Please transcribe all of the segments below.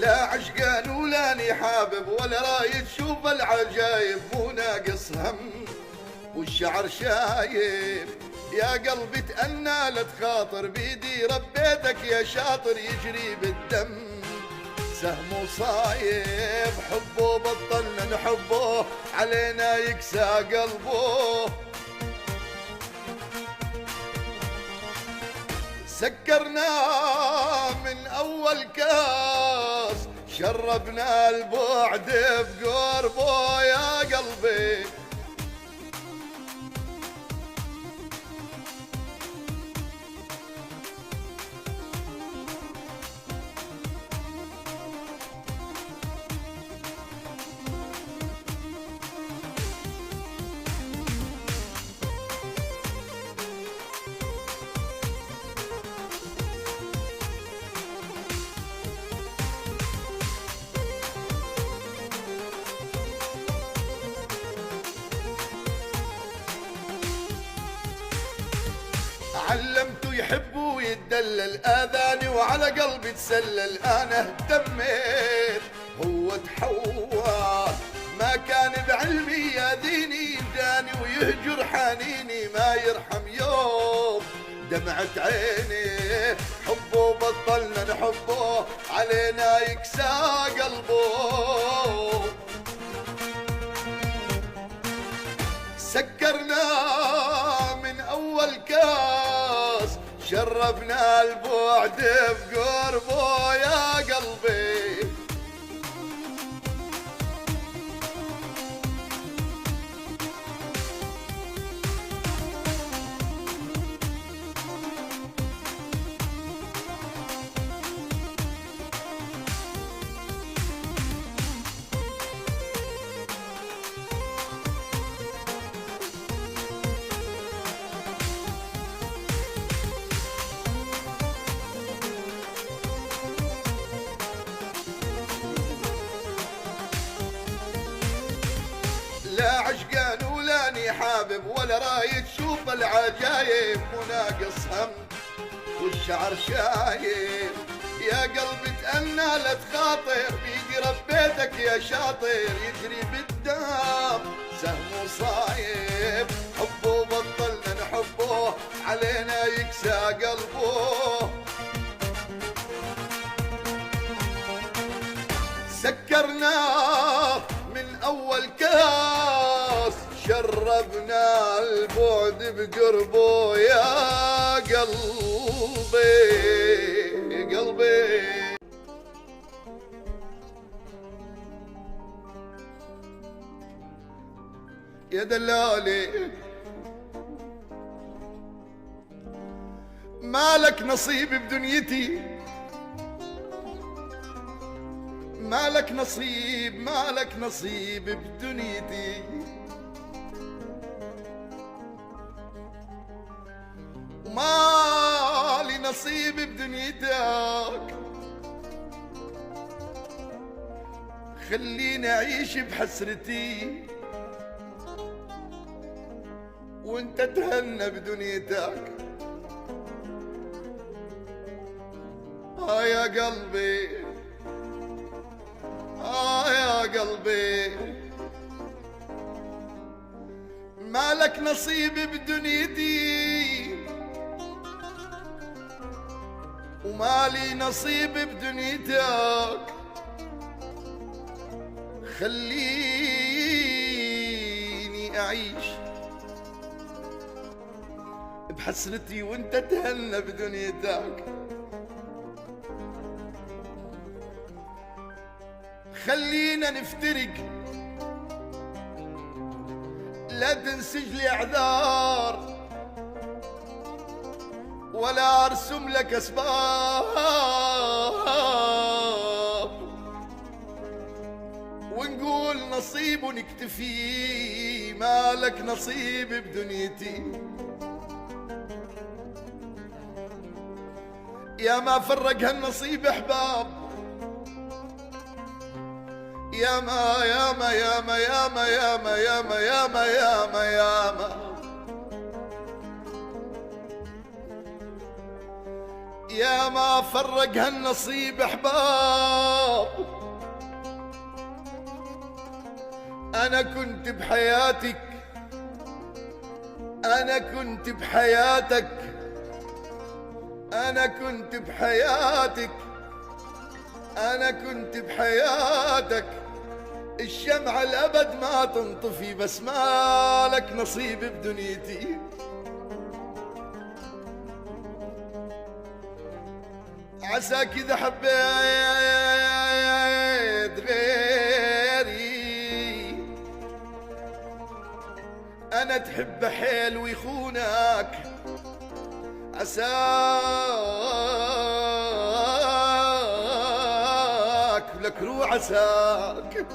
لا عشقان ولاني حابب ولا رايد شوف العجايب، مو ناقص هم والشعر شايب. يا قلبي تأنى لا تخاطر بيدي ربيتك يا شاطر يجري بالدم سهم وصايب. حبه بطلنا نحبه علينا يكسى قلبه، سكرنا من أول كاس شربنا البعد بقربه يا قلبي. علمته يحب ويتدلل آذاني وعلى قلبي تسلل. أنا اهتميت هو تحول ما كان بعلمي ياذيني يداني ويهجر حنيني ما يرحم يوم دمعة عيني. حبه بطلنا نحبه علينا يكسى قلبه، سكرنا من أول كاس شربنا البعد بقربه يا قلبي. لا عشقان ولاني حابب ولا رايد شوف العجايب، مو ناقص هم والشعر شايب. يا قلبي تأنى لا تخاطر بيدي ربيتك يا شاطر يجري بالدم سهم وصايب. حبه بطلنا نحبه علينا يكسى قلبه، سكرناه من أول كاس شربنا البعد بقربه يا قلبي قلبي. يا دلالي مالك نصيب بدنيتي، مالك نصيب مالك نصيب بدنيتي. ومالي نصيب بدنيتك، خليني أعيش بحسرتي وانت تهنى بدنيتك. يا قلبي يا قلبي مالك نصيب بدنيتي ومالي نصيب بدنيتك، خليني أعيش بحسرتي وانت تهنى بدنيتك. خلينا نفترق لا تنسج لي اعذار ولا ارسم لك اسباب، ونقول نصيب ونكتفي مالك نصيب بدنيتي. يا ما فرق هالنصيب احباب، يا ما يا ما يا ما يا ما يا ما يا ما يا ما يا ما يا ما يا ما فرق هالنصيب احباب. انا كنت بحياتك، انا كنت بحياتك، انا كنت بحياتك، انا كنت بحياتك. الشمعة الابد ما تنطفي، بس مالك نصيب بدنيتي. عساك اذا حبيت غيري انا تحب حيل ويخونك. عساك لك روح عساك،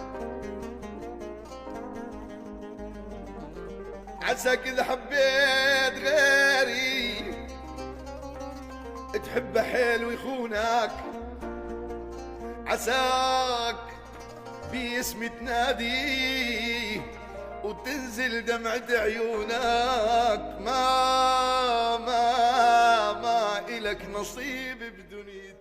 عساك اذا حبيت غيري تحب حيل ويخونك. عساك باسمي تنادي وتنزل دمعة عيونك. ما إلك نصيب بدنيتي.